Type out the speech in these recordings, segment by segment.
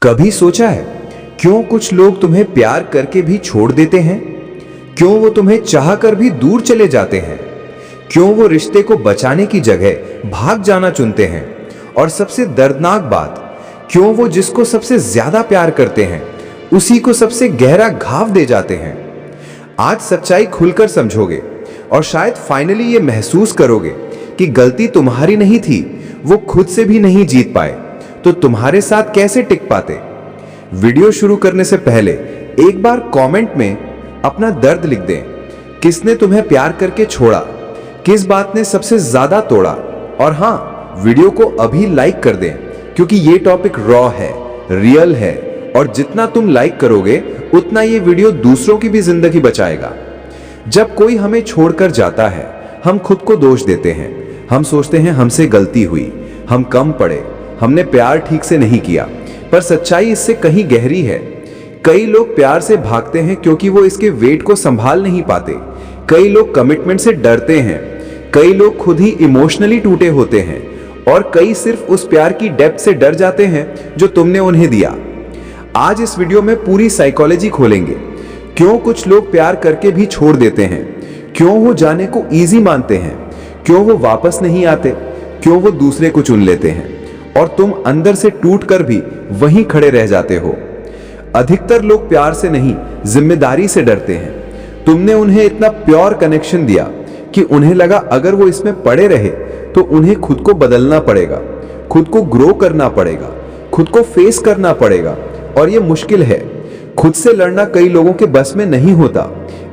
कभी सोचा है क्यों कुछ लोग तुम्हें प्यार करके भी छोड़ देते हैं? क्यों वो तुम्हें चाहकर भी दूर चले जाते हैं? क्यों वो रिश्ते को बचाने की जगह भाग जाना चुनते हैं? और सबसे दर्दनाक बात, क्यों वो जिसको सबसे ज्यादा प्यार करते हैं उसी को सबसे गहरा घाव दे जाते हैं? आज सच्चाई खुलकर समझोगे और शायद फाइनली ये महसूस करोगे कि गलती तुम्हारी नहीं थी, वो खुद से भी नहीं जीत पाए तो तुम्हारे साथ कैसे टिक पाते। वीडियो शुरू करने से पहले एक बार कमेंट में अपना दर्द लिख दें। किसने तुम्हें प्यार करके छोड़ा, किस बात ने सबसे ज्यादा तोड़ा। और हाँ, वीडियो को अभी लाइक कर दें क्योंकि ये टॉपिक रॉ है, रियल है और जितना तुम लाइक करोगे उतना ये वीडियो दूसरों की भी जिंदगी बचाएगा। जब कोई हमें छोड़कर जाता है हम खुद को दोष देते हैं। हम सोचते हैं हमसे गलती हुई, हम कम पड़े, हमने प्यार ठीक से नहीं किया। पर सच्चाई इससे कहीं गहरी है। कई लोग प्यार से भागते हैं क्योंकि वो इसके वेट को संभाल नहीं पाते। कई लोग कमिटमेंट से डरते हैं, कई लोग खुद ही इमोशनली टूटे होते हैं और कई सिर्फ उस प्यार की डेप्थ से डर जाते हैं जो तुमने उन्हें दिया। आज इस वीडियो में पूरी साइकोलॉजी खोलेंगे। क्यों कुछ लोग प्यार करके भी छोड़ देते हैं, क्यों वो जाने को ईजी मानते हैं, क्यों वो वापस नहीं आते, क्यों वो दूसरे को चुन लेते हैं और तुम अंदर से टूटकर भी वहीं खड़े रह जाते हो। अधिकतर लोग प्यार से नहीं, जिम्मेदारी से डरते हैं। तुमने उन्हें इतना प्योर कनेक्शन दिया कि उन्हें लगा अगर वो इसमें पड़े रहे तो उन्हें खुद को बदलना पड़ेगा, खुद को ग्रो करना पड़ेगा, खुद को फेस करना पड़ेगा। और ये मुश्किल है। खुद से लड़ना कई लोगों के बस में नहीं होता,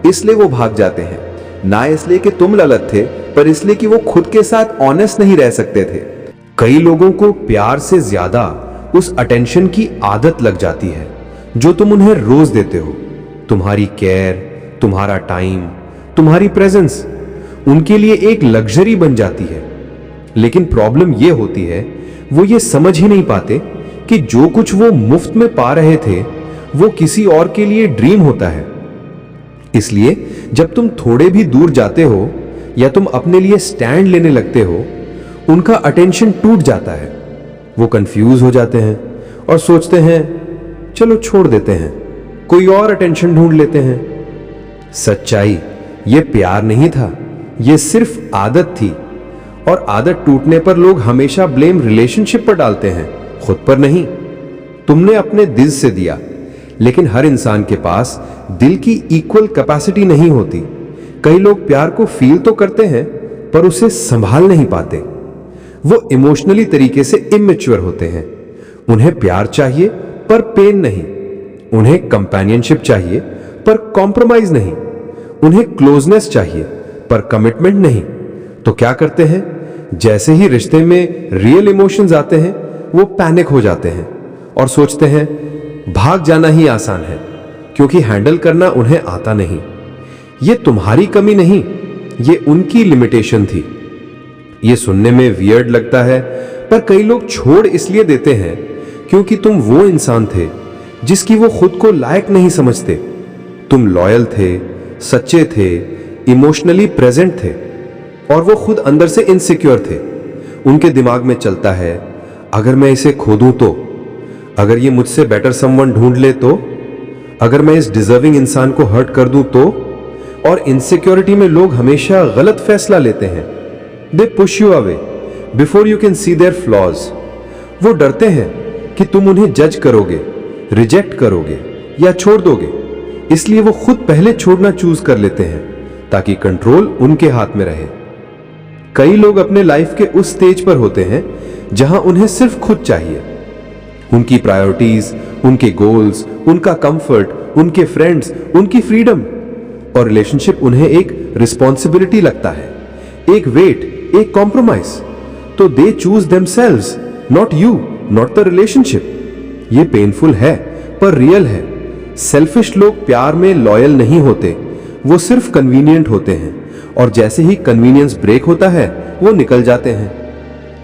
इसलिए वो भाग जाते हैं। ना इसलिए कि तुम गलत थे, पर इसलिए कि वो खुद के साथ ऑनेस्ट नहीं रह सकते थे। कई लोगों को प्यार से ज्यादा उस अटेंशन की आदत लग जाती है जो तुम उन्हें रोज देते हो। तुम्हारी केयर, तुम्हारा टाइम, तुम्हारी प्रेजेंस उनके लिए एक लग्जरी बन जाती है। लेकिन प्रॉब्लम यह होती है वो ये समझ ही नहीं पाते कि जो कुछ वो मुफ्त में पा रहे थे वो किसी और के लिए ड्रीम होता है। इसलिए जब तुम थोड़े भी दूर जाते हो या तुम अपने लिए स्टैंड लेने लगते हो, उनका अटेंशन टूट जाता है। वो कंफ्यूज हो जाते हैं और सोचते हैं चलो छोड़ देते हैं, कोई और अटेंशन ढूंढ लेते हैं। सच्चाई ये प्यार नहीं था, ये सिर्फ आदत थी। और आदत टूटने पर लोग हमेशा ब्लेम रिलेशनशिप पर डालते हैं, खुद पर नहीं। तुमने अपने दिल से दिया, लेकिन हर इंसान के पास दिल की इक्वल कैपेसिटी नहीं होती। कई लोग प्यार को फील तो करते हैं पर उसे संभाल नहीं पाते। वो इमोशनली तरीके से इमैच्योर होते हैं। उन्हें प्यार चाहिए पर पेन नहीं, उन्हें कंपेनियनशिप चाहिए पर कॉम्प्रोमाइज नहीं, उन्हें क्लोजनेस चाहिए पर कमिटमेंट नहीं। तो क्या करते हैं, जैसे ही रिश्ते में रियल इमोशंस आते हैं वो पैनिक हो जाते हैं और सोचते हैं भाग जाना ही आसान है क्योंकि हैंडल करना उन्हें आता नहीं। ये तुम्हारी कमी नहीं, ये उनकी लिमिटेशन थी। ये सुनने में वियर्ड लगता है, पर कई लोग छोड़ इसलिए देते हैं क्योंकि तुम वो इंसान थे जिसकी वो खुद को लायक नहीं समझते। तुम लॉयल थे, सच्चे थे, इमोशनली प्रेजेंट थे और वो खुद अंदर से इनसिक्योर थे। उनके दिमाग में चलता है अगर मैं इसे खो दूं तो, अगर ये मुझसे बेटर समवन ढूंढ ले तो, अगर मैं इस डिजर्विंग इंसान को हर्ट कर दूं तो। और इनसिक्योरिटी में लोग हमेशा गलत फैसला लेते हैं। They push you away before you can see their flaws. वो डरते हैं कि तुम उन्हें जज करोगे, रिजेक्ट करोगे या छोड़ दोगे, इसलिए वो खुद पहले छोड़ना चूज कर लेते हैं ताकि कंट्रोल उनके हाथ में रहे। कई लोग अपने लाइफ के उस स्टेज पर होते हैं जहां उन्हें सिर्फ खुद चाहिए। उनकी प्रायोरिटीज, उनके गोल्स, उनका कंफर्ट, उनके फ्रेंड्स, उनकी फ्रीडम। और रिलेशनशिप उन्हें एक रिस्पॉन्सिबिलिटी लगता है, एक वेट, एक कॉम्प्रोमाइज। तो they choose themselves, not you, not the relationship. ये पेनफुल है पर रियल है। सेल्फिश लोग प्यार में लॉयल नहीं होते, वो सिर्फ कन्वीनियंट होते हैं और जैसे ही कन्वीनियंस ब्रेक होता है वो निकल जाते हैं।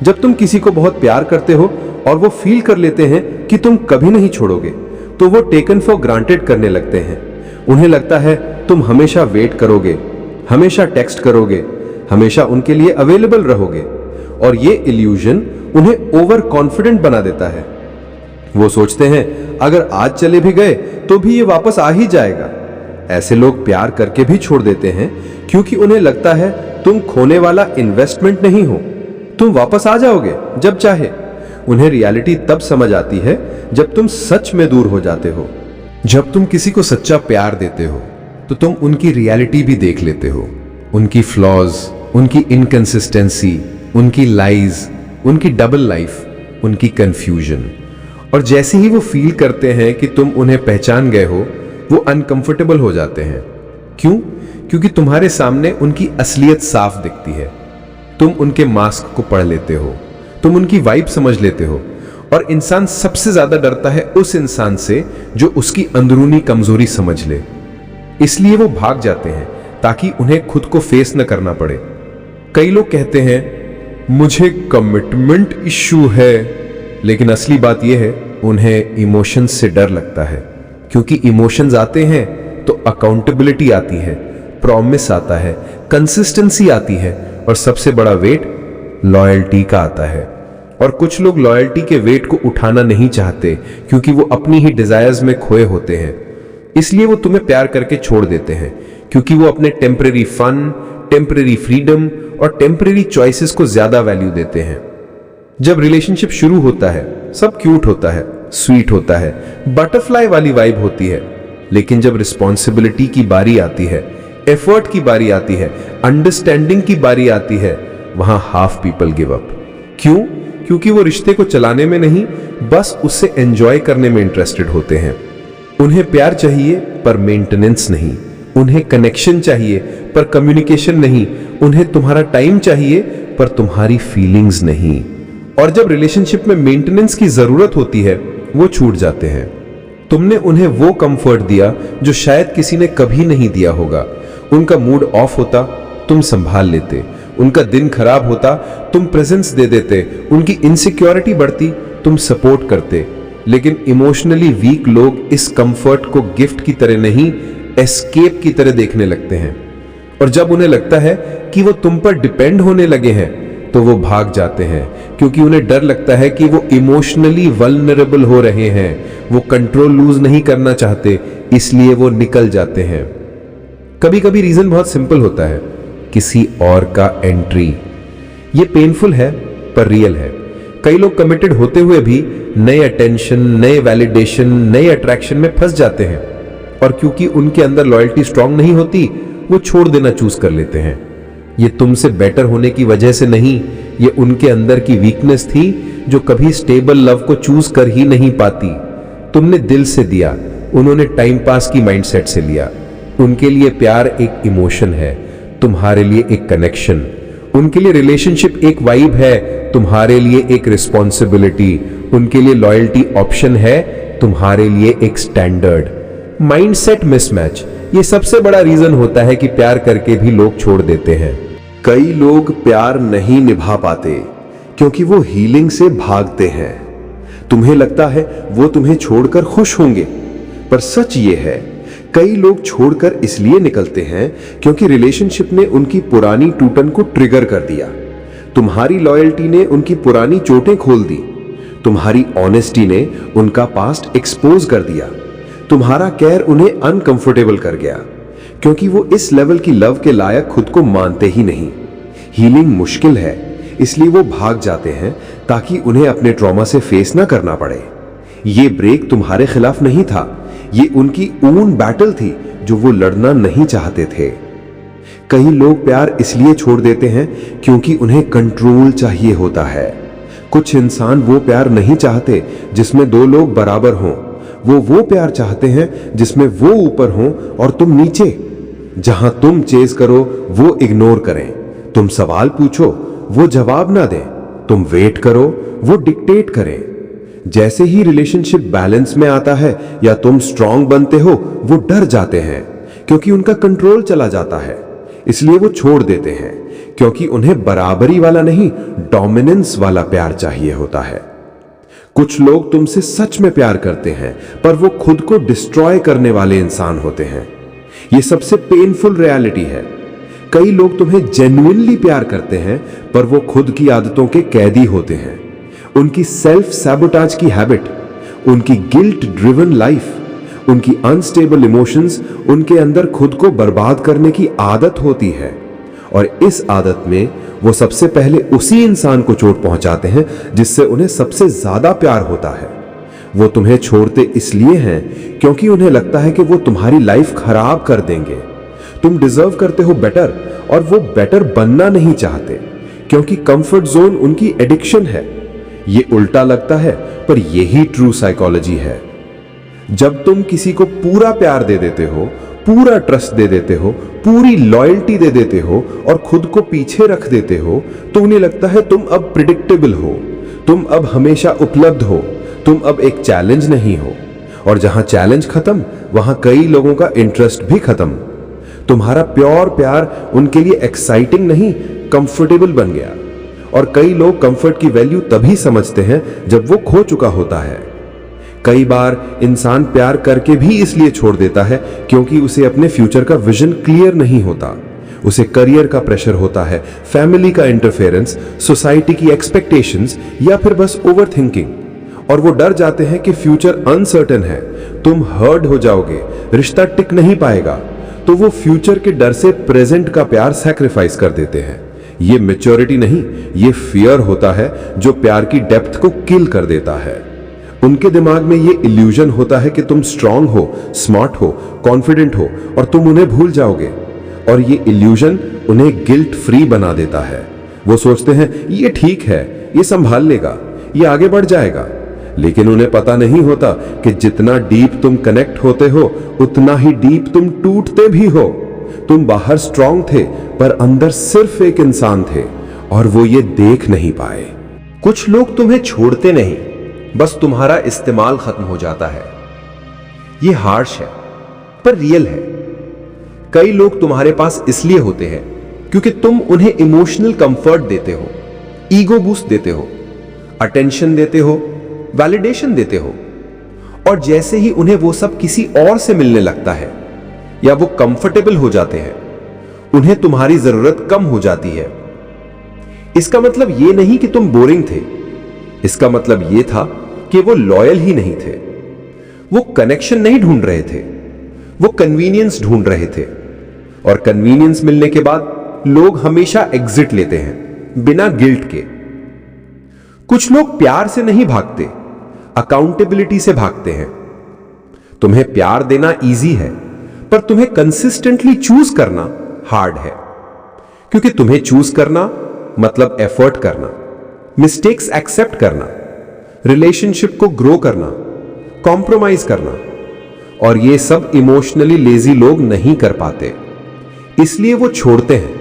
जब तुम किसी को बहुत प्यार करते हो और वो फील कर लेते हैं कि तुम कभी नहीं छोड़ोगे, तो वो टेकन फॉर ग्रांटेड करने लगते हैं। उन्हें लगता है तुम हमेशा वेट करोगे, हमेशा टेक्स्ट करोगे, हमेशा उनके लिए अवेलेबल रहोगे। और ये इल्यूजन उन्हें ओवर कॉन्फिडेंट बना देता है। वो सोचते हैं अगर आज चले भी गए तो भी ये वापस आ ही जाएगा। ऐसे लोग प्यार करके भी छोड़ देते हैं क्योंकि उन्हें लगता है तुम खोने वाला इन्वेस्टमेंट नहीं हो, तुम वापस आ जाओगे जब चाहे। उन्हें रियलिटी तब समझ आती है जब तुम सच में दूर हो जाते हो। जब तुम किसी को सच्चा प्यार देते हो तो तुम उनकी रियलिटी भी देख लेते हो, उनकी फ्लॉज, उनकी इनकंसिस्टेंसी, उनकी लाइज, उनकी डबल लाइफ, उनकी कंफ्यूजन। और जैसे ही वो फील करते हैं कि तुम उन्हें पहचान गए हो, वो अनकंफर्टेबल हो जाते हैं। क्यों? क्योंकि तुम्हारे सामने उनकी असलियत साफ दिखती है। तुम उनके मास्क को पढ़ लेते हो, तुम उनकी वाइब समझ लेते हो। और इंसान सबसे ज्यादा डरता है उस इंसान से जो उसकी अंदरूनी कमजोरी समझ ले। इसलिए वो भाग जाते हैं ताकि उन्हें खुद को फेस न करना पड़े। कई लोग कहते हैं मुझे कमिटमेंट इश्यू है, लेकिन असली बात यह है उन्हें इमोशंस से डर लगता है। क्योंकि इमोशंस आते हैं तो अकाउंटेबिलिटी आती है, प्रॉमिस आता है, कंसिस्टेंसी आती है और सबसे बड़ा वेट लॉयल्टी का आता है। और कुछ लोग लॉयल्टी के वेट को उठाना नहीं चाहते क्योंकि वो अपनी ही डिजायर्स में खोए होते हैं। इसलिए वो तुम्हें प्यार करके छोड़ देते हैं क्योंकि वो अपने टेम्परेरी फन, टेम्परेरी फ्रीडम और टेम्परेरी चॉइसेस को ज्यादा वैल्यू देते हैं। जब रिलेशनशिप शुरू होता है सब क्यूट होता है, स्वीट होता है, बटरफ्लाई वाली वाइब होती है। लेकिन जब रिस्पॉन्सिबिलिटी की बारी आती है, एफर्ट की बारी आती है, अंडरस्टैंडिंग की बारी आती है, वहां हाफ पीपल गिव अप। क्यों? क्योंकि वो रिश्ते को चलाने में नहीं, बस उससे एंजॉय करने में इंटरेस्टेड होते हैं। उन्हें प्यार चाहिए पर मेंटेनेंस नहीं, उन्हें कनेक्शन चाहिए पर कम्युनिकेशन नहीं, उन्हें तुम्हारा टाइम चाहिए पर तुम्हारी फीलिंग्स नहीं। और जब रिलेशनशिप में मेंटेनेंस की जरूरत होती है वो छूट जाते हैं। तुमने उन्हें वो कंफर्ट दिया जो शायद किसी ने कभी नहीं दिया होगा। उनका मूड ऑफ होता तुम संभाल लेते, उनका दिन खराब होता तुम प्रेजेंस दे देते, उनकी इनसिक्योरिटी बढ़ती तुम सपोर्ट करते। लेकिन इमोशनली वीक लोग इस कंफर्ट को गिफ्ट की तरह नहीं, एस्केप की तरह देखने लगते हैं। और जब उन्हें लगता है कि वो तुम पर डिपेंड होने लगे हैं तो वो भाग जाते हैं क्योंकि उन्हें डर लगता है कि वो इमोशनली वल्नरेबल हो रहे हैं, वो कंट्रोल लूज नहीं करना चाहते, इसलिए वो निकल जाते हैं। कभी कभी रीजन बहुत सिंपल होता है, किसी और का एंट्री। ये पेनफुल है पर रियल है। कई लोग कमिटेड होते हुए भी नए अटेंशन, नए वैलिडेशन, नए अट्रैक्शन में फंस जाते हैं। और क्योंकि उनके अंदर लॉयल्टी स्ट्रांग नहीं होती वो छोड़ देना चूज कर लेते हैं। ये तुमसे बेटर होने की वजह से नहीं, ये उनके अंदर की वीकनेस थी जो कभी स्टेबल लव को चूज कर ही नहीं पाती। तुमने दिल से दिया, उन्होंने टाइम पास की माइंडसेट से लिया। उनके लिए प्यार एक इमोशन है, तुम्हारे लिए एक कनेक्शन। उनके लिए रिलेशनशिप एक वाइब है, तुम्हारे लिए एक रिस्पॉन्सिबिलिटी। उनके लिए लॉयल्टी ऑप्शन है, तुम्हारे लिए एक स्टैंडर्ड। माइंडसेट मिसमैच ये सबसे बड़ा रीजन होता है कि प्यार करके भी लोग छोड़ देते हैं। कई लोग प्यार नहीं निभा पाते क्योंकि वो हीलिंग से भागते हैं। तुम्हें लगता है वो तुम्हें छोड़कर खुश होंगे, पर सच ये है कई लोग छोड़कर इसलिए निकलते हैं क्योंकि रिलेशनशिप ने उनकी पुरानी टूटन को ट्रिगर कर दिया। तुम्हारी लॉयल्टी ने उनकी पुरानी चोटें खोल दी, तुम्हारी ऑनेस्टी ने उनका पास्ट एक्सपोज कर दिया, तुम्हारा केयर उन्हें अनकंफर्टेबल कर गया क्योंकि वो इस लेवल की लव के लायक खुद को मानते ही नहीं। हीलिंग मुश्किल है, इसलिए वो भाग जाते हैं ताकि उन्हें अपने ट्रॉमा से फेस ना करना पड़े। ये ब्रेक तुम्हारे खिलाफ नहीं था, ये उनकी ओन बैटल थी जो वो लड़ना नहीं चाहते थे। कई लोग प्यार इसलिए छोड़ देते हैं क्योंकि उन्हें कंट्रोल चाहिए होता है। कुछ इंसान वो प्यार नहीं चाहते जिसमें दो लोग बराबर हों, वो प्यार चाहते हैं जिसमें वो ऊपर हों और तुम नीचे। जहां तुम चेज करो वो इग्नोर करें, तुम सवाल पूछो वो जवाब ना दें, तुम वेट करो वो डिक्टेट करें। जैसे ही रिलेशनशिप बैलेंस में आता है या तुम स्ट्रांग बनते हो वो डर जाते हैं क्योंकि उनका कंट्रोल चला जाता है। इसलिए वो छोड़ देते हैं क्योंकि उन्हें बराबरी वाला नहीं, डोमिनेंस वाला प्यार चाहिए होता है। कुछ लोग तुमसे सच में प्यार करते हैं पर वो खुद को डिस्ट्रॉय करने वाले इंसान होते हैं। ये सबसे पेनफुल रियलिटी है। कई लोग तुम्हें जेन्युइनली प्यार करते हैं पर वो खुद की आदतों के कैदी होते हैं। उनकी सेल्फ सैबोटाज की हैबिट, उनकी गिल्ट ड्रिवन लाइफ, उनकी अनस्टेबल इमोशंस उनके अंदर खुद को बर्बाद करने की आदत होती है। और इस आदत में वो सबसे पहले उसी इंसान को चोट पहुंचाते हैं जिससे उन्हें सबसे ज्यादा प्यार होता है। वो तुम्हें छोड़ते इसलिए हैं क्योंकि उन्हें लगता है कि वो तुम्हारी लाइफ खराब कर देंगे। तुम डिजर्व करते हो बेटर, और वो बेटर बनना नहीं चाहते क्योंकि कंफर्ट जोन उनकी एडिक्शन है। ये उल्टा लगता है, पर यही ट्रू साइकोलॉजी है। जब तुम किसी को पूरा प्यार दे देते हो, पूरा ट्रस्ट दे देते हो, पूरी लॉयल्टी दे देते हो और खुद को पीछे रख देते हो, तो उन्हें लगता है तुम अब प्रिडिक्टेबल हो, तुम अब हमेशा उपलब्ध हो, तुम अब एक चैलेंज नहीं हो। और जहां चैलेंज खत्म, वहां कई लोगों का इंटरेस्ट भी खत्म। तुम्हारा प्योर प्यार उनके लिए एक्साइटिंग नहीं, कंफर्टेबल बन गया। और कई लोग कंफर्ट की वैल्यू तभी समझते हैं जब वो खो चुका होता है। कई बार इंसान प्यार करके भी इसलिए छोड़ देता है क्योंकि उसे अपने फ्यूचर का विजन क्लियर नहीं होता। उसे करियर का प्रेशर होता है, फैमिली का इंटरफेरेंस, सोसाइटी की एक्सपेक्टेशंस, या फिर बस ओवरथिंकिंग। और वो डर जाते हैं कि फ्यूचर अनसर्टेन है, तुम हर्ट हो जाओगे, रिश्ता टिक नहीं पाएगा, तो वो फ्यूचर के डर से प्रेजेंट का प्यार सैक्रिफाइस कर देते हैं। ये मैच्योरिटी नहीं, ये फियर होता है जो प्यार की डेप्थ को किल कर देता है। उनके दिमाग में ये इल्यूजन होता है कि तुम स्ट्रांग हो, स्मार्ट हो, कॉन्फिडेंट हो और तुम उन्हें भूल जाओगे। और ये इल्यूजन उन्हें गिल्ट फ्री बना देता है। वो सोचते हैं ये ठीक है, ये संभाल लेगा, ये आगे बढ़ जाएगा। लेकिन उन्हें पता नहीं होता कि जितना डीप तुम कनेक्ट होते हो, उतना ही डीप तुम टूटते भी हो। तुम बाहर स्ट्रांग थे, पर अंदर सिर्फ एक इंसान थे और वो ये देख नहीं पाए। कुछ लोग तुम्हें छोड़ते नहीं, बस तुम्हारा इस्तेमाल खत्म हो जाता है। ये हार्श है, पर रियल है। कई लोग तुम्हारे पास इसलिए होते हैं क्योंकि तुम उन्हें इमोशनल कंफर्ट देते हो, ईगो बूस्ट देते हो, अटेंशन देते हो, वैलिडेशन देते हो। और जैसे ही उन्हें वो सब किसी और से मिलने लगता है या वो कंफर्टेबल हो जाते हैं, उन्हें तुम्हारी जरूरत कम हो जाती है। इसका मतलब ये नहीं कि तुम बोरिंग थे, इसका मतलब ये था कि वो लॉयल ही नहीं थे। वो कनेक्शन नहीं ढूंढ रहे थे, वो कन्वीनियंस ढूंढ रहे थे। और कन्वीनियंस मिलने के बाद लोग हमेशा एग्जिट लेते हैं, बिना गिल्ट के। कुछ लोग प्यार से नहीं भागते, अकाउंटेबिलिटी से भागते हैं। तुम्हें प्यार देना इजी है, पर तुम्हें कंसिस्टेंटली चूज करना हार्ड है। क्योंकि तुम्हें चूज करना मतलब एफर्ट करना, मिस्टेक्स एक्सेप्ट करना, रिलेशनशिप को ग्रो करना, कॉम्प्रोमाइज करना। और ये सब इमोशनली लेजी लोग नहीं कर पाते, इसलिए वो छोड़ते हैं।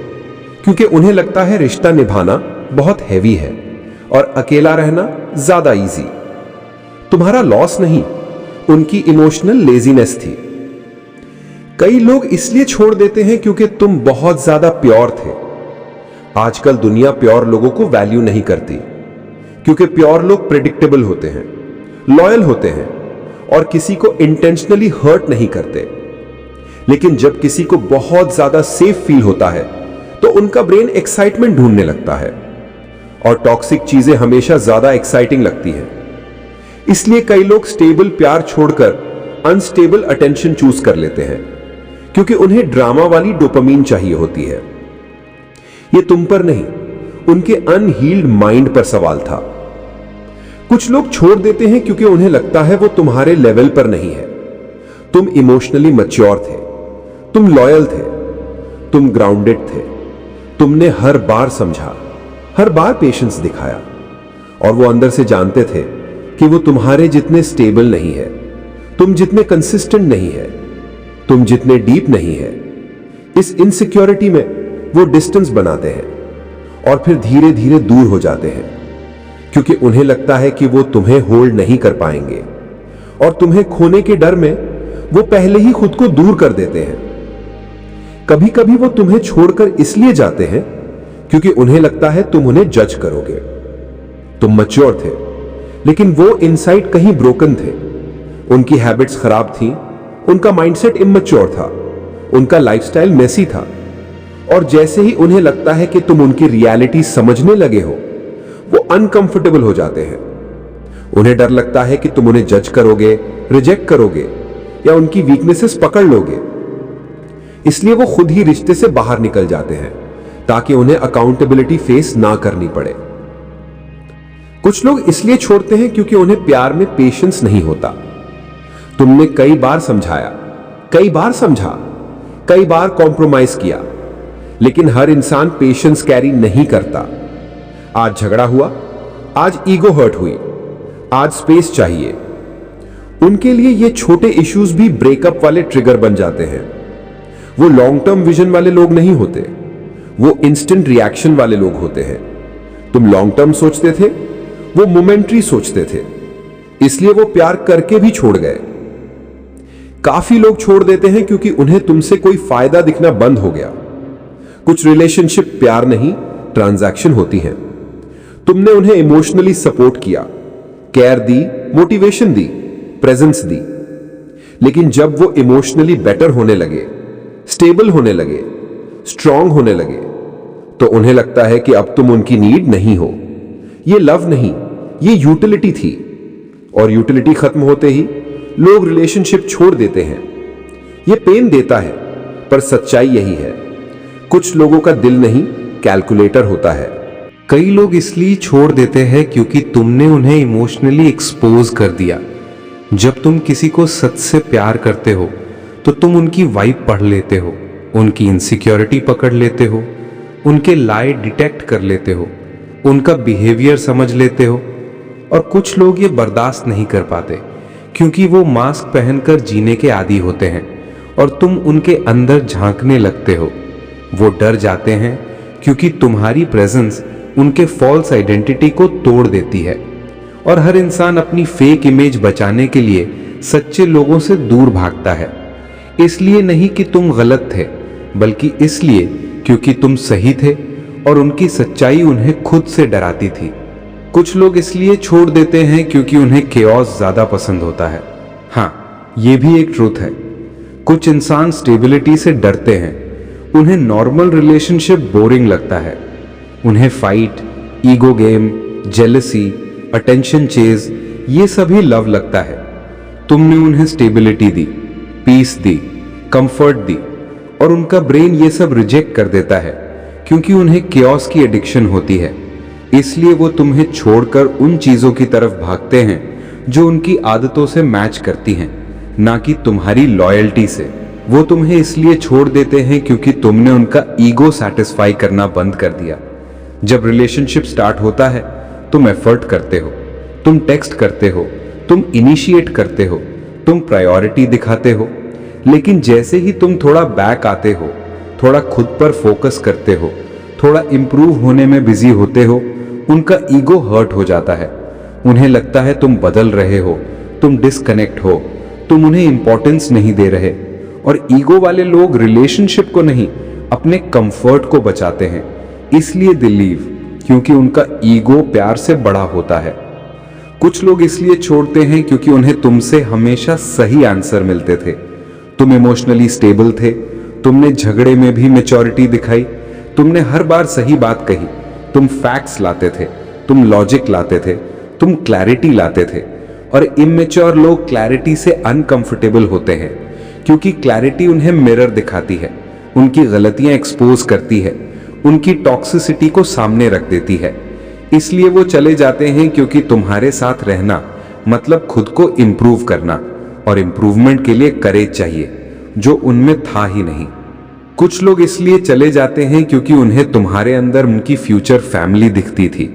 क्योंकि उन्हें लगता है रिश्ता निभाना बहुत हैवी है और अकेला रहना ज्यादा इजी। तुम्हारा लॉस नहीं, उनकी इमोशनल लेजीनेस थी। कई लोग इसलिए छोड़ देते हैं क्योंकि तुम बहुत ज्यादा प्योर थे। आजकल दुनिया प्योर लोगों को वैल्यू नहीं करती, क्योंकि प्योर लोग प्रेडिक्टेबल होते हैं, लॉयल होते हैं और किसी को इंटेंशनली हर्ट नहीं करते। लेकिन जब किसी को बहुत ज्यादा सेफ फील होता है, तो उनका ब्रेन एक्साइटमेंट ढूंढने लगता है और टॉक्सिक चीजें हमेशा ज्यादा एक्साइटिंग लगती हैं। इसलिए कई लोग स्टेबल प्यार छोड़कर अनस्टेबल अटेंशन चूज कर लेते हैं, क्योंकि उन्हें ड्रामा वाली डोपामीन चाहिए होती है। ये तुम पर नहीं, उनके अनहील्ड माइंड पर सवाल था। कुछ लोग छोड़ देते हैं क्योंकि उन्हें लगता है वो तुम्हारे लेवल पर नहीं है। तुम इमोशनली मैच्योर थे, तुम लॉयल थे, तुम ग्राउंडेड थे, तुमने हर बार समझा, हर बार पेशेंस दिखाया। और वो अंदर से जानते थे कि वो तुम्हारे जितने स्टेबल नहीं है, तुम जितने कंसिस्टेंट नहीं है, तुम जितने डीप नहीं है। इस इनसिक्योरिटी में वो डिस्टेंस बनाते हैं और फिर धीरे धीरे दूर हो जाते हैं, क्योंकि उन्हें लगता है कि वो तुम्हें होल्ड नहीं कर पाएंगे और तुम्हें खोने के डर में वो पहले ही खुद को दूर कर देते हैं। कभी कभी वो तुम्हें छोड़कर इसलिए जाते हैं क्योंकि उन्हें लगता है तुम उन्हें जज करोगे। तुम मैच्योर थे, लेकिन वो इनसाइड कहीं ब्रोकन थे। उनकी हैबिट्स खराब थी, उनका माइंडसेट इमैच्योर था, उनका लाइफस्टाइल मेसी था। और जैसे ही उन्हें लगता है कि तुम उनकी रियलिटी समझने लगे हो, वो अनकंफर्टेबल हो जाते हैं। उन्हें डर लगता है कि तुम उन्हें जज करोगे, रिजेक्ट करोगे या उनकी वीकनेसेस पकड़ लोगे। इसलिए वो खुद ही रिश्ते से बाहर निकल जाते हैं ताकि उन्हें अकाउंटेबिलिटी फेस ना करनी पड़े। कुछ लोग इसलिए छोड़ते हैं क्योंकि उन्हें प्यार में पेशेंस नहीं होता। तुमने कई बार समझाया, कई बार समझा, कई बार कॉम्प्रोमाइज किया, लेकिन हर इंसान पेशेंस कैरी नहीं करता। आज झगड़ा हुआ, आज ईगो हर्ट हुई, आज स्पेस चाहिए। उनके लिए ये छोटे इश्यूज भी ब्रेकअप वाले ट्रिगर बन जाते हैं। वो लॉन्ग टर्म विजन वाले लोग नहीं होते, वो इंस्टेंट रिएक्शन वाले लोग होते हैं। तुम लॉन्ग टर्म सोचते थे, वो मोमेंट्री सोचते थे, इसलिए वो प्यार करके भी छोड़ गए। काफी लोग छोड़ देते हैं क्योंकि उन्हें तुमसे कोई फायदा दिखना बंद हो गया। कुछ रिलेशनशिप प्यार नहीं, ट्रांजैक्शन होती हैं। तुमने उन्हें इमोशनली सपोर्ट किया, केयर दी, मोटिवेशन दी, प्रेजेंस दी, लेकिन जब वो इमोशनली बेटर होने लगे, स्टेबल होने लगे, स्ट्रांग होने लगे, तो उन्हें लगता है कि अब तुम उनकी नीड नहीं हो। ये लव नहीं, ये यूटिलिटी थी। और यूटिलिटी खत्म होते ही लोग रिलेशनशिप छोड़ देते हैं। ये पेन देता है, पर सच्चाई यही है, कुछ लोगों का दिल नहीं, कैलकुलेटर होता है। कई लोग इसलिए छोड़ देते हैं क्योंकि तुमने उन्हें इमोशनली एक्सपोज कर दिया। जब तुम किसी को सच से प्यार करते हो तो तुम उनकी वाइब पढ़ लेते हो, उनकी इनसिक्योरिटी पकड़ लेते हो, उनके लाई डिटेक्ट कर लेते हो, उनका बिहेवियर समझ लेते हो। और कुछ लोग ये बर्दाश्त नहीं कर पाते क्योंकि वो मास्क पहनकर जीने के आदी होते हैं और तुम उनके अंदर झांकने लगते हो। वो डर जाते हैं क्योंकि तुम्हारी प्रेजेंस उनके फॉल्स आइडेंटिटी को तोड़ देती है। और हर इंसान अपनी फेक इमेज बचाने के लिए सच्चे लोगों से दूर भागता है। इसलिए नहीं कि तुम गलत थे, बल्कि इसलिए क्योंकि तुम सही थे और उनकी सच्चाई उन्हें खुद से डराती थी। कुछ लोग इसलिए छोड़ देते हैं क्योंकि उन्हें केओस ज्यादा पसंद होता है। हाँ, ये भी एक ट्रूथ है। कुछ इंसान स्टेबिलिटी से डरते हैं, उन्हें नॉर्मल रिलेशनशिप बोरिंग लगता है। उन्हें fight, ego game, jealousy, attention chase, ये सभी लव लगता है। तुमने उन्हें स्टेबिलिटी दी, पीस दी, कंफर्ट दी, और उनका ब्रेन ये सब रिजेक्ट कर देता है क्योंकि उन्हें केओस की एडिक्शन होती है। इसलिए वो तुम्हें छोड़कर उन चीजों की तरफ भागते हैं जो उनकी आदतों से मैच करती हैं, ना कि तुम्हारी लॉयल्टी से। वो तुम्हें इसलिए छोड़ देते हैं क्योंकि तुमने उनका ईगो सैटिस्फाई करना बंद कर दिया। जब रिलेशनशिप स्टार्ट होता है, तुम एफर्ट करते हो, तुम टेक्स्ट करते हो, तुम इनिशिएट करते हो, तुम प्रायोरिटी दिखाते हो, लेकिन जैसे ही तुम थोड़ा बैक आते हो, थोड़ा खुद पर फोकस करते हो, थोड़ा इंप्रूव होने में बिजी होते हो, उनका ईगो हर्ट हो जाता है। उन्हें लगता है तुम बदल रहे हो, तुम डिस्कनेक्ट हो, तुम उन्हें इंपॉर्टेंस नहीं दे रहे। और ईगो वाले लोग रिलेशनशिप को नहीं, अपने कंफर्ट को बचाते हैं। इसलिए दे लीव, क्योंकि उनका ईगो प्यार से बड़ा होता है। कुछ लोग इसलिए छोड़ते हैं क्योंकि उन्हें तुमसे हमेशा सही आंसर मिलते थे। तुम इमोशनली स्टेबल थे, तुमने झगड़े में भी मैच्योरिटी दिखाई, तुमने हर बार सही बात कही, तुम फैक्ट्स लाते थे, तुम लॉजिक लाते थे, तुम क्लैरिटी लाते थे। और इमेच्योर लोग क्लैरिटी से अनकंफर्टेबल होते हैं क्योंकि क्लैरिटी उन्हें मिरर दिखाती है, उनकी गलतियां एक्सपोज करती है, उनकी टॉक्सिसिटी को सामने रख देती है। इसलिए वो चले जाते हैं क्योंकि तुम्हारे साथ रहना मतलब खुद को इंप्रूव करना, और इंप्रूवमेंट के लिए करेज चाहिए जो उनमें था ही नहीं। कुछ लोग इसलिए चले जाते हैं क्योंकि उन्हें तुम्हारे अंदर उनकी फ्यूचर फैमिली दिखती थी।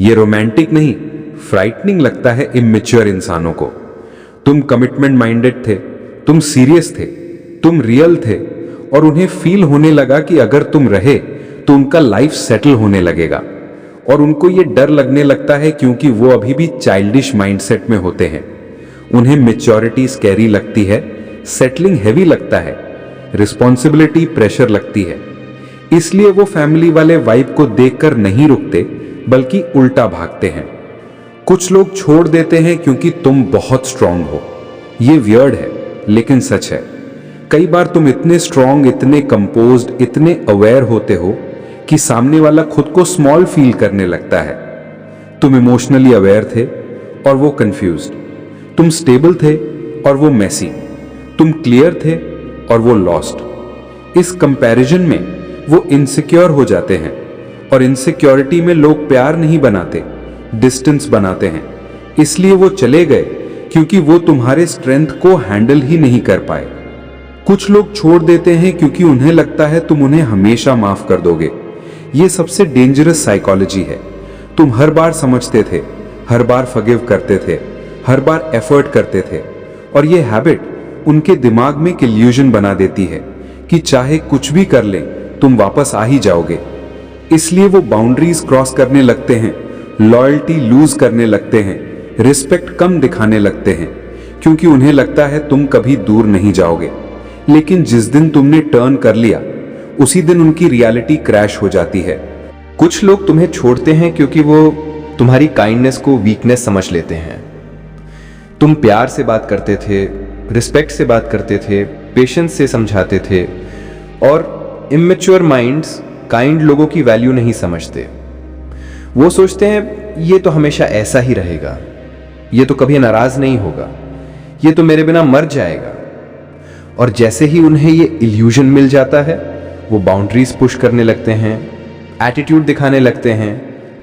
ये रोमांटिक नहीं, फ्राइटनिंग लगता है इमेच्योर इंसानों को। तुम कमिटमेंट माइंडेड थे, तुम सीरियस थे, तुम रियल थे, और उन्हें फील होने लगा कि अगर तुम रहे तो उनका लाइफ सेटल होने लगेगा। और उनको ये डर लगने लगता है क्योंकि वो अभी भी चाइल्डिश माइंडसेट में होते हैं। उन्हें मैच्योरिटी स्कैरी लगती है, सेटलिंग हैवी लगता है, रिस्पॉन्सिबिलिटी प्रेशर लगती है। इसलिए वो फैमिली वाले वाइब को देखकर नहीं रुकते, बल्कि उल्टा भागते हैं। कुछ लोग छोड़ देते हैं क्योंकि तुम बहुत स्ट्रांग हो। ये वियर्ड है, लेकिन सच है। कई बार तुम इतने स्ट्रांग, इतने कंपोज्ड, इतने अवेयर होते हो कि सामने वाला खुद को स्मॉल फील करने लगता है। तुम इमोशनली अवेयर थे, और वो कंफ्यूज्ड, तुम स्टेबल थे और वो मैसी, तुम क्लियर थे और वो लॉस्ट। इस कंपैरिजन में वो इनसिक्योर हो जाते हैं, और इनसिक्योरिटी में लोग प्यार नहीं बनाते, डिस्टेंस बनाते हैं। इसलिए वो चले गए क्योंकि वो तुम्हारे स्ट्रेंथ को हैंडल ही नहीं कर पाए। कुछ लोग छोड़ देते हैं क्योंकि उन्हें लगता है तुम उन्हें हमेशा माफ कर दोगे। ये सबसे डेंजरस साइकोलॉजी है। तुम हर बार समझते थे, हर बार फॉरगिव करते थे, हर बार एफर्ट करते थे, और ये हैबिट उनके दिमाग में एक इल्यूजन बना देती है कि चाहे कुछ भी कर लें तुम वापस आ ही जाओगे। इसलिए वो बाउंड्रीज क्रॉस करने लगते हैं, लॉयल्टी लूज करने लगते हैं, रिस्पेक्ट कम दिखाने लगते हैं, क्योंकि उन्हें लगता है तुम कभी दूर नहीं जाओगे। लेकिन जिस दिन तुमने टर्न कर लिया उसी दिन उनकी रियलिटी क्रैश हो जाती है। कुछ लोग तुम्हें छोड़ते हैं क्योंकि वो तुम्हारी काइंडनेस को वीकनेस समझ लेते हैं। तुम प्यार से बात करते थे, रिस्पेक्ट से बात करते थे, पेशेंस से समझाते थे, और इमेच्योर माइंड्स काइंड लोगों की वैल्यू नहीं समझते। वो सोचते हैं ये तो हमेशा ऐसा ही रहेगा, ये तो कभी नाराज नहीं होगा, ये तो मेरे बिना मर जाएगा। और जैसे ही उन्हें ये इल्यूजन मिल जाता है वो बाउंड्रीज पुश करने लगते हैं, एटीट्यूड दिखाने लगते हैं,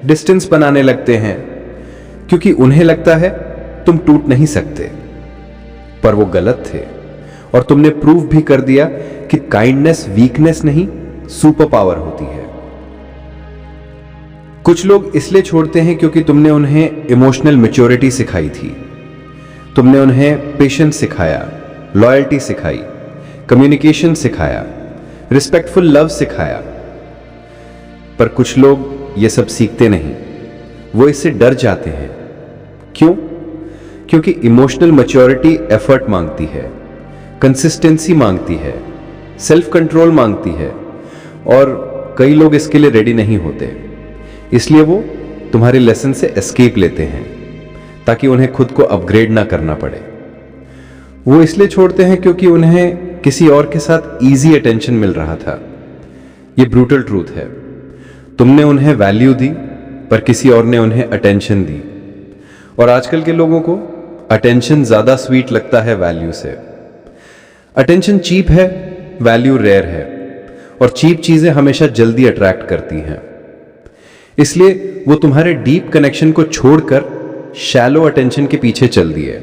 डिस्टेंस बनाने लगते हैं, क्योंकि उन्हें लगता है तुम टूट नहीं सकते। पर वो गलत थे, और तुमने प्रूव भी कर दिया कि काइंडनेस वीकनेस नहीं सुपर पावर होती है। कुछ लोग इसलिए छोड़ते हैं क्योंकि तुमने उन्हें इमोशनल मैच्योरिटी सिखाई थी, तुमने उन्हें पेशेंस सिखाया, लॉयल्टी सिखाई, कम्युनिकेशन सिखाया, रिस्पेक्टफुल लव सिखाया। पर कुछ लोग ये सब सीखते नहीं, वो इससे डर जाते हैं। क्यों? क्योंकि इमोशनल मैच्योरिटी एफर्ट मांगती है, कंसिस्टेंसी मांगती है, सेल्फ कंट्रोल मांगती है, और कई लोग इसके लिए रेडी नहीं होते। इसलिए वो तुम्हारे लेसन से एस्केप लेते हैं ताकि उन्हें खुद को अपग्रेड ना करना पड़े। वो इसलिए छोड़ते हैं क्योंकि उन्हें किसी और के साथ इजी अटेंशन मिल रहा था। ये ब्रूटल ट्रूथ है। तुमने उन्हें वैल्यू दी पर किसी और ने उन्हें अटेंशन दी, और आजकल के लोगों को अटेंशन ज्यादा स्वीट लगता है वैल्यू से। अटेंशन चीप है, वैल्यू रेयर है, और चीप चीजें हमेशा जल्दी अट्रैक्ट करती हैं। इसलिए वो तुम्हारे डीप कनेक्शन को छोड़कर शैलो अटेंशन के पीछे चल दिए।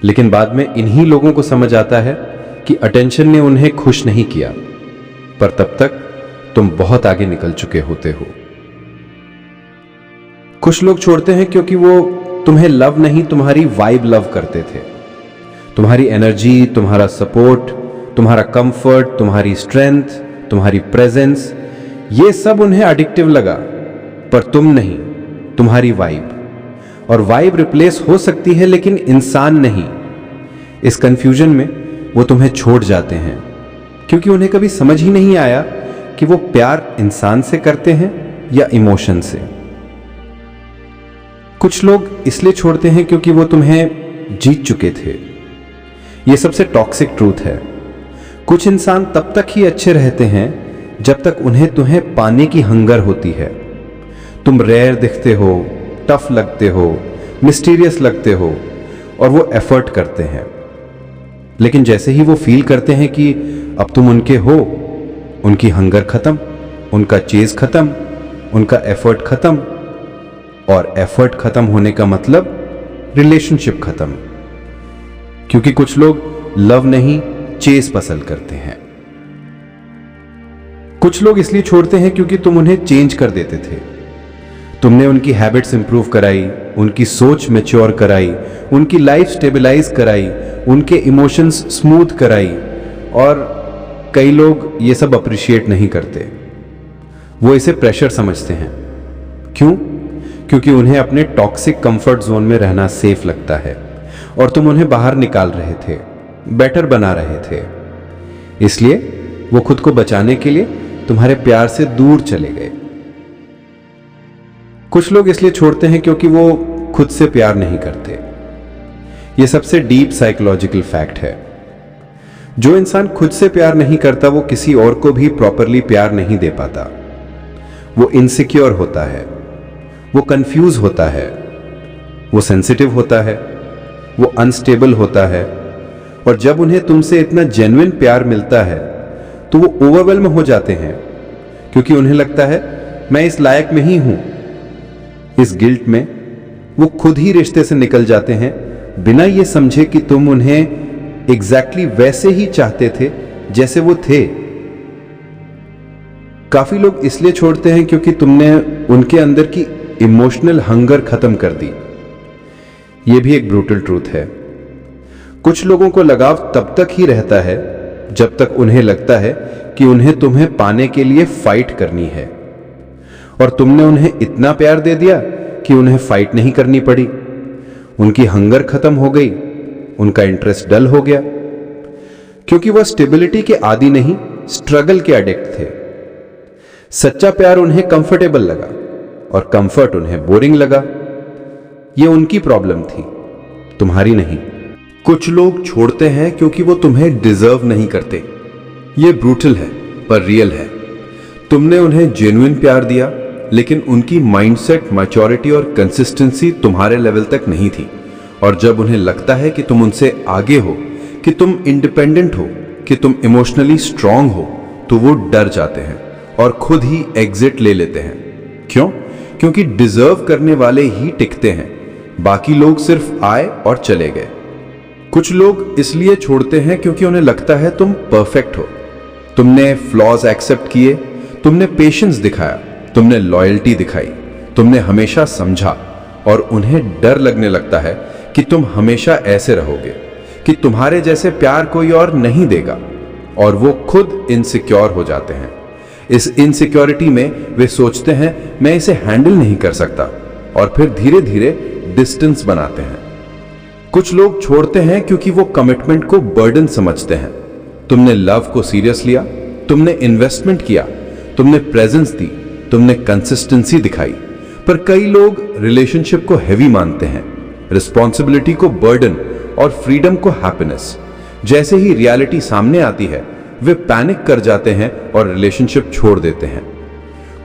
लेकिन बाद में इन्हीं लोगों को समझ आता है कि अटेंशन ने उन्हें खुश नहीं किया, पर तब तक तुम बहुत आगे निकल चुके होते हो। कुछ लोग छोड़ते हैं क्योंकि वो तुम्हें लव नहीं तुम्हारी वाइब लव करते थे। तुम्हारी एनर्जी, तुम्हारा सपोर्ट, तुम्हारा कंफर्ट, तुम्हारी स्ट्रेंथ, तुम्हारी प्रेजेंस, ये सब उन्हें एडिक्टिव लगा, पर तुम नहीं, तुम्हारी वाइब। और वाइब रिप्लेस हो सकती है लेकिन इंसान नहीं। इस कंफ्यूजन में वो तुम्हें छोड़ जाते हैं क्योंकि उन्हें कभी समझ ही नहीं आया कि वो प्यार इंसान से करते हैं या इमोशन से। कुछ लोग इसलिए छोड़ते हैं क्योंकि वो तुम्हें जीत चुके थे। ये सबसे टॉक्सिक ट्रूथ है। कुछ इंसान तब तक ही अच्छे रहते हैं जब तक उन्हें तुम्हें पाने की हंगर होती है। तुम रेयर दिखते हो, टफ लगते हो, मिस्टीरियस लगते हो, और वो एफर्ट करते हैं। लेकिन जैसे ही वो फील करते हैं कि अब तुम उनके हो, उनकी हंगर खत्म, उनका चेज खत्म, उनका एफर्ट खत्म, और एफर्ट खत्म होने का मतलब रिलेशनशिप खत्म। क्योंकि कुछ लोग लव नहीं चेज पसंद करते हैं। कुछ लोग इसलिए छोड़ते हैं क्योंकि तुम उन्हें चेंज कर देते थे। तुमने उनकी हैबिट्स इंप्रूव कराई, उनकी सोच मैच्योर कराई, उनकी लाइफ स्टेबलाइज कराई, उनके इमोशंस स्मूथ कराई, और कई लोग ये सब अप्रिशिएट नहीं करते। वो इसे प्रेशर समझते हैं। क्यों? क्योंकि उन्हें अपने टॉक्सिक कंफर्ट जोन में रहना सेफ लगता है, और तुम उन्हें बाहर निकाल रहे थे, बेटर बना रहे थे। इसलिए वो खुद को बचाने के लिए तुम्हारे प्यार से दूर चले गए। कुछ लोग इसलिए छोड़ते हैं क्योंकि वो खुद से प्यार नहीं करते। यह सबसे डीप साइकोलॉजिकल फैक्ट है। जो इंसान खुद से प्यार नहीं करता वो किसी और को भी प्रॉपरली प्यार नहीं दे पाता। वो इनसिक्योर होता है, वो कंफ्यूज होता है, वो सेंसिटिव होता है, वो अनस्टेबल होता है, और जब उन्हें तुमसे इतना जेन्युइन प्यार मिलता है तो वो ओवरवेल्म हो जाते हैं, क्योंकि उन्हें लगता है मैं इस लायक नहीं हूं। इस गिल्ट में वो खुद ही रिश्ते से निकल जाते हैं, बिना ये समझे कि तुम उन्हें एग्जैक्टली वैसे ही चाहते थे जैसे वो थे। काफी लोग इसलिए छोड़ते हैं क्योंकि तुमने उनके अंदर की इमोशनल हंगर खत्म कर दी। यह भी एक ब्रूटल ट्रूथ है। कुछ लोगों को लगाव तब तक ही रहता है जब तक उन्हें लगता है कि उन्हें तुम्हें पाने के लिए फाइट करनी है, और तुमने उन्हें इतना प्यार दे दिया कि उन्हें फाइट नहीं करनी पड़ी। उनकी हंगर खत्म हो गई, उनका इंटरेस्ट डल हो गया, क्योंकि वह स्टेबिलिटी के आदी नहीं, स्ट्रगल के एडिक्ट थे। सच्चा प्यार उन्हें कंफर्टेबल लगा और कंफर्ट उन्हें बोरिंग लगा। यह उनकी प्रॉब्लम थी, तुम्हारी नहीं। कुछ लोग छोड़ते हैं क्योंकि वो तुम्हें डिजर्व नहीं करते। यह ब्रूटल है पर रियल है। तुमने उन्हें जेन्युइन प्यार दिया, लेकिन उनकी माइंडसेट, मैच्योरिटी और कंसिस्टेंसी तुम्हारे लेवल तक नहीं थी। और जब उन्हें लगता है कि तुम उनसे आगे हो, कि तुम इंडिपेंडेंट हो, कि तुम इमोशनली स्ट्रांग हो, तो वो डर जाते हैं और खुद ही एग्जिट ले लेते हैं। क्यों? क्योंकि डिजर्व करने वाले ही टिकते हैं, बाकी लोग सिर्फ आए और चले गए। कुछ लोग इसलिए छोड़ते हैं क्योंकि उन्हें लगता है तुम परफेक्ट हो, तुमने फ्लॉज एक्सेप्ट किए, तुमने पेशेंस दिखाया, तुमने लॉयल्टी दिखाई, तुमने हमेशा समझा, और उन्हें डर लगने लगता है कि तुम हमेशा ऐसे रहोगे, कि तुम्हारे जैसे प्यार कोई और नहीं देगा, और वो खुद इनसिक्योर हो जाते हैं। इस इनसिक्योरिटी में वे सोचते हैं मैं इसे हैंडल नहीं कर सकता, और फिर धीरे धीरे डिस्टेंस बनाते हैं। कुछ लोग छोड़ते हैं क्योंकि वो कमिटमेंट को बर्डन समझते हैं। तुमने लव को सीरियस लिया, तुमने इन्वेस्टमेंट किया, तुमने प्रेजेंस दी, तुमने कंसिस्टेंसी दिखाई, पर कई लोग रिलेशनशिप को हैवी मानते हैं, रिस्पॉन्सिबिलिटी को बर्डन और फ्रीडम को हैप्पीनेस। जैसे ही रियलिटी सामने आती है, वे पैनिक कर जाते हैं और रिलेशनशिप छोड़ देते हैं।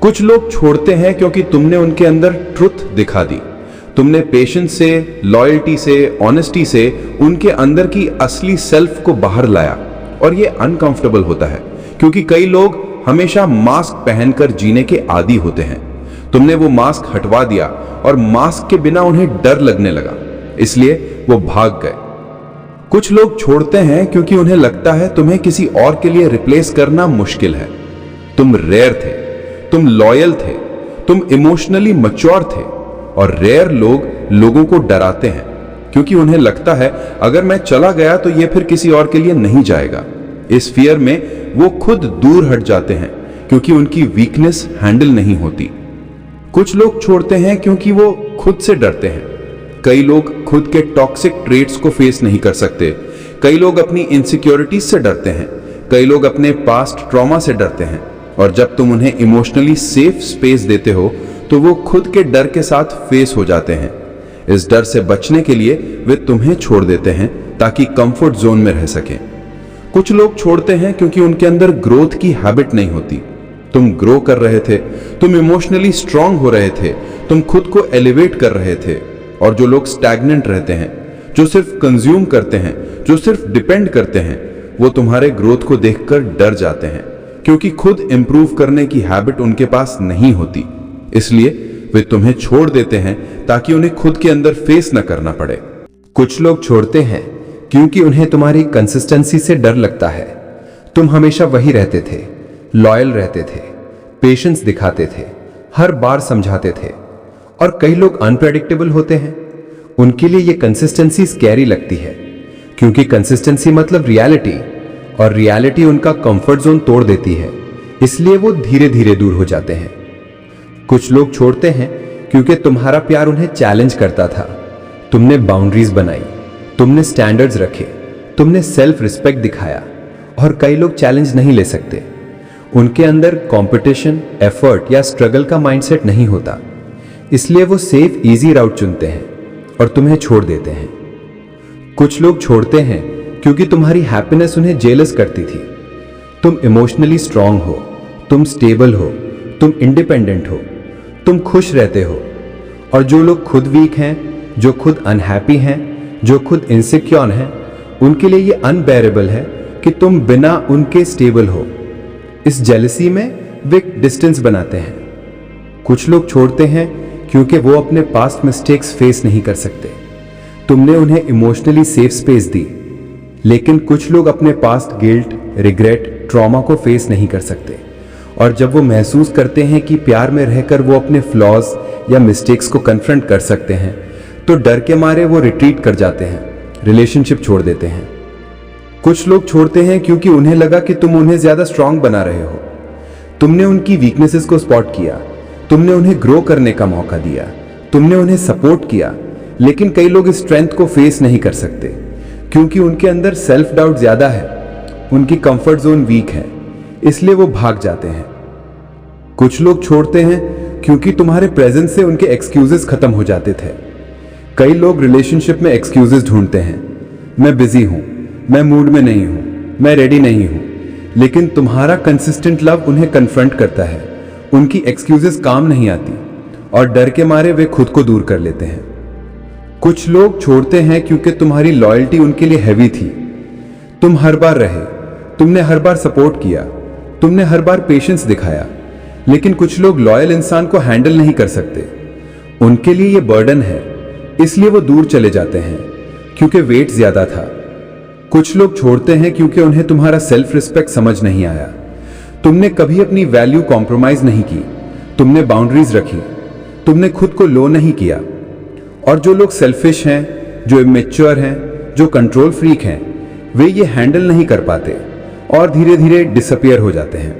कुछ लोग छोड़ते हैं क्योंकि तुमने उनके अंदर ट्रुथ दिखा दी, तुमने पेशेंस से, लॉयल्टी से, ऑनेस्टी से उनके अंदर की असली सेल्फ को बाहर लाया, और यह अनकंफर्टेबल होता है क्योंकि कई लोग हमेशा मास्क पहनकर जीने के आदी होते हैं। तुमने वो मास्क हटवा दिया और मास्क के बिना उन्हें डर लगने लगा, इसलिए वो भाग गए। कुछ लोग छोड़ते हैं क्योंकि उन्हें लगता है तुम्हें किसी और के लिए रिप्लेस करना मुश्किल है। तुम रेयर थे, तुम लॉयल थे, तुम इमोशनली मैच्योर थे, और रेयर लोग लोगों को डराते हैं क्योंकि उन्हें लगता है अगर मैं चला गया तो ये फिर किसी और के लिए नहीं जाएगा। इस फियर में वो खुद दूर हट जाते हैं क्योंकि उनकी वीकनेस हैंडल नहीं होती। कुछ लोग छोड़ते हैं क्योंकि वो खुद से डरते हैं। कई लोग खुद के टॉक्सिक ट्रेट्स को फेस नहीं कर सकते, कई लोग अपनी इनसिक्योरिटीज से डरते हैं, कई लोग अपने पास्ट ट्रॉमा से डरते हैं, और जब तुम उन्हें इमोशनली सेफ स्पेस देते हो तो वो खुद के डर के साथ फेस हो जाते हैं। इस डर से बचने के लिए वे तुम्हें छोड़ देते हैं ताकि कंफर्ट जोन में रह सकें। कुछ लोग छोड़ते हैं क्योंकि उनके अंदर ग्रोथ की हैबिट नहीं होती। तुम ग्रो कर रहे थे, तुम इमोशनली स्ट्रांग हो रहे थे, तुम खुद को एलिवेट कर रहे थे, और जो लोग स्टैग्नेंट रहते हैं, जो सिर्फ कंज्यूम करते हैं, जो सिर्फ डिपेंड करते हैं, वो तुम्हारे ग्रोथ को देखकर डर जाते हैं क्योंकि खुद इंप्रूव करने की हैबिट उनके पास नहीं होती। इसलिए वे तुम्हें छोड़ देते हैं ताकि उन्हें खुद के अंदर फेस न करना पड़े। कुछ लोग छोड़ते हैं क्योंकि उन्हें तुम्हारी कंसिस्टेंसी से डर लगता है। तुम हमेशा वही रहते थे, लॉयल रहते थे, पेशेंस दिखाते थे, हर बार समझाते थे। और कई लोग अनप्रेडिक्टेबल होते हैं, उनके लिए यह कंसिस्टेंसी स्कैरी लगती है क्योंकि कंसिस्टेंसी मतलब रियलिटी, और रियलिटी उनका कंफर्ट जोन तोड़ देती है, इसलिए वो धीरे धीरे दूर हो जाते हैं। कुछ लोग छोड़ते हैं क्योंकि तुम्हारा प्यार उन्हें चैलेंज करता था। तुमने बाउंड्रीज बनाई, तुमने स्टैंडर्ड्स रखे, तुमने सेल्फ रिस्पेक्ट दिखाया, और कई लोग चैलेंज नहीं ले सकते। उनके अंदर कंपटीशन, एफर्ट या स्ट्रगल का माइंडसेट नहीं होता, इसलिए वो सेफ इजी राउट चुनते हैं और तुम्हें छोड़ देते हैं। कुछ लोग छोड़ते हैं क्योंकि तुम्हारी हैप्पीनेस उन्हें जेलस करती थी। तुम इमोशनली स्ट्रांग हो, तुम स्टेबल हो, तुम इंडिपेंडेंट हो, तुम खुश रहते हो, और जो लोग खुद वीक हैं जो खुद अनहैप्पी हैं, जो खुद इनसिक्योर हैं, उनके लिए ये अनबेरेबल है कि तुम बिना उनके स्टेबल हो। इस जेलसी में वे डिस्टेंस बनाते हैं। कुछ लोग छोड़ते हैं क्योंकि वो अपने पास्ट मिस्टेक्स फेस नहीं कर सकते। तुमने उन्हें इमोशनली सेफ स्पेस दी, लेकिन कुछ लोग अपने पास्ट गिल्ट, रिग्रेट, ट्रॉमा को फेस नहीं कर सकते, और जब वो महसूस करते हैं कि प्यार में रहकर वो अपने फ्लॉज या मिस्टेक्स को कन्फ्रंट कर सकते हैं, तो डर के मारे वो रिट्रीट कर जाते हैं, रिलेशनशिप छोड़ देते हैं। कुछ लोग छोड़ते हैं क्योंकि उन्हें लगा कि तुम उन्हें ज्यादा स्ट्रांग बना रहे हो। तुमने उनकी वीकनेसेस को स्पॉट किया, तुमने उन्हें ग्रो करने का मौका दिया, तुमने उन्हें सपोर्ट किया, लेकिन कई लोग इस स्ट्रेंथ को फेस नहीं कर सकते क्योंकि उनके अंदर सेल्फ डाउट ज्यादा है, उनकी कंफर्ट जोन वीक है, इसलिए वो भाग जाते हैं। कुछ लोग छोड़ते हैं क्योंकि तुम्हारे प्रेजेंस से उनके एक्सक्यूजेस खत्म हो जाते थे। कई लोग रिलेशनशिप में एक्सक्यूजेस ढूंढते हैं, मैं बिजी हूं, मैं मूड में नहीं हूं, मैं रेडी नहीं हूं, लेकिन तुम्हारा कंसिस्टेंट लव उन्हें कन्फ्रंट करता है, उनकी एक्सक्यूजेस काम नहीं आती और डर के मारे वे खुद को दूर कर लेते हैं। कुछ लोग छोड़ते हैं क्योंकि तुम्हारी लॉयल्टी उनके लिए हैवी थी। तुम हर बार रहे, तुमने हर बार सपोर्ट किया, तुमने हर बार पेशेंस दिखाया, लेकिन कुछ लोग लॉयल इंसान को हैंडल नहीं कर सकते। उनके लिए यह बर्डन है, इसलिए वो दूर चले जाते हैं क्योंकि वेट ज्यादा था। कुछ लोग छोड़ते हैं क्योंकि उन्हें तुम्हारा सेल्फ रिस्पेक्ट समझ नहीं आया। तुमने कभी अपनी वैल्यू कॉम्प्रोमाइज नहीं की, तुमने बाउंड्रीज रखी, तुमने खुद को लो नहीं किया। और जो लोग सेल्फिश हैं, जो इमेच्योर हैं, जो कंट्रोल फ्रीक हैं, वे ये हैंडल नहीं कर पाते और धीरे धीरे डिसअपियर हो जाते हैं।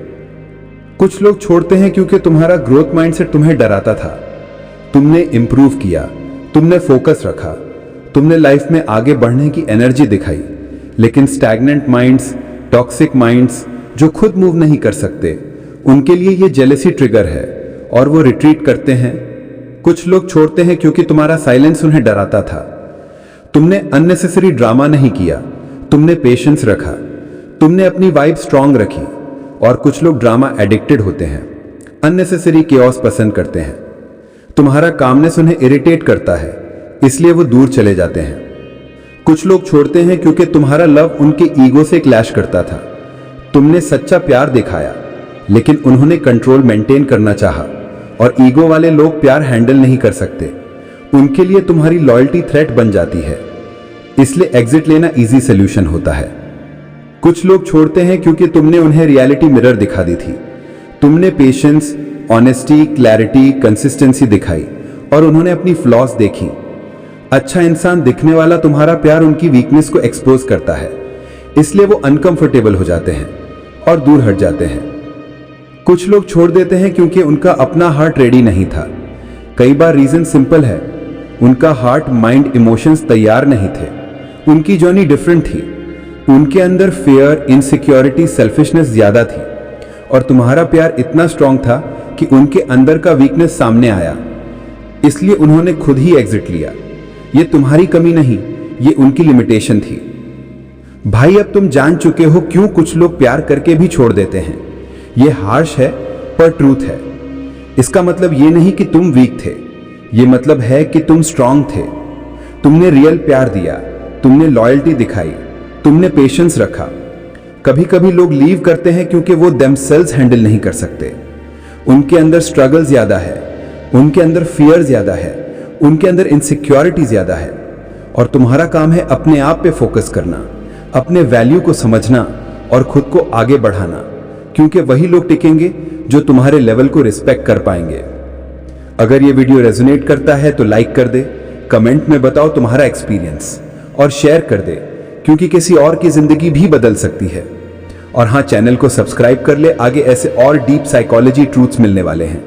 कुछ लोग छोड़ते हैं क्योंकि तुम्हारा ग्रोथ माइंडसेट तुम्हें डराता था। तुमने इंप्रूव किया, तुमने फोकस रखा, तुमने लाइफ में आगे बढ़ने की एनर्जी दिखाई, लेकिन स्टैग्नेंट माइंड्स, टॉक्सिक माइंड्स जो खुद मूव नहीं कर सकते, उनके लिए ये जेलसी ट्रिगर है और वो रिट्रीट करते हैं। कुछ लोग छोड़ते हैं क्योंकि तुम्हारा साइलेंस उन्हें डराता था। तुमने अननेसेसरी ड्रामा नहीं किया, तुमने पेशेंस रखा, तुमने अपनी वाइब स्ट्रांग रखी। और कुछ लोग ड्रामा एडिक्टेड होते हैं, अननेसेसरी केओस पसंद करते हैं। तुम्हारा कामनेस उन्हें इरिटेट करता है, इसलिए वो दूर चले जाते हैं। कुछ लोग छोड़ते हैं क्योंकि तुम्हारा लव उनके ईगो से क्लैश करता था। तुमने सच्चा प्यार दिखाया, लेकिन उन्होंने कंट्रोल मेंटेन करना चाहा, और ईगो वाले लोग प्यार हैंडल नहीं कर सकते। उनके लिए तुम्हारी लॉयल्टी थ्रेट बन जाती है, इसलिए एग्जिट लेना इजी सोल्यूशन होता है। कुछ लोग छोड़ते हैं क्योंकि तुमने उन्हें रियलिटी मिरर दिखा दी थी। तुमने पेशेंस, ऑनेस्टी, क्लैरिटी, कंसिस्टेंसी दिखाई और उन्होंने अपनी फ्लॉज देखी। अच्छा इंसान दिखने वाला तुम्हारा प्यार उनकी वीकनेस को एक्सपोज करता है, इसलिए वो अनकंफर्टेबल हो जाते हैं और दूर हट जाते हैं। कुछ लोग छोड़ देते हैं क्योंकि उनका अपना हार्ट रेडी नहीं था। कई बार रीजन सिंपल है, उनका हार्ट, माइंड, इमोशंस तैयार नहीं थे। उनकी जर्नी डिफरेंट थी। उनके अंदर फियर, इनसिक्योरिटी, सेल्फिशनेस ज्यादा थी, और तुम्हारा प्यार इतना स्ट्रांग था कि उनके अंदर का वीकनेस सामने आया, इसलिए उन्होंने खुद ही एग्जिट लिया। ये तुम्हारी कमी नहीं, ये उनकी लिमिटेशन थी। भाई, अब तुम जान चुके हो क्यों कुछ लोग प्यार करके भी छोड़ देते हैं। ये हार्श है पर ट्रूथ है। इसका मतलब ये नहीं कि तुम वीक थे, ये मतलब है कि तुम स्ट्रांग थे। तुमने रियल प्यार दिया, तुमने लॉयल्टी दिखाई, तुमने पेशेंस रखा। कभी कभी लोग लीव करते हैं क्योंकि वो देमसेल्व्स हैंडल नहीं कर सकते। उनके अंदर स्ट्रगल ज्यादा है, उनके अंदर फियर ज्यादा है, उनके अंदर इनसिक्योरिटी ज्यादा है। और तुम्हारा काम है अपने आप पे फोकस करना, अपने वैल्यू को समझना और खुद को आगे बढ़ाना, क्योंकि वही लोग टिकेंगे जो तुम्हारे लेवल को रिस्पेक्ट कर पाएंगे। अगर ये वीडियो रेजोनेट करता है तो लाइक कर दे, कमेंट में बताओ तुम्हारा एक्सपीरियंस और शेयर कर दे, क्योंकि किसी और की जिंदगी भी बदल सकती है। और हाँ, चैनल को सब्सक्राइब कर ले, आगे ऐसे और डीप साइकोलॉजी ट्रूथ्स मिलने वाले हैं।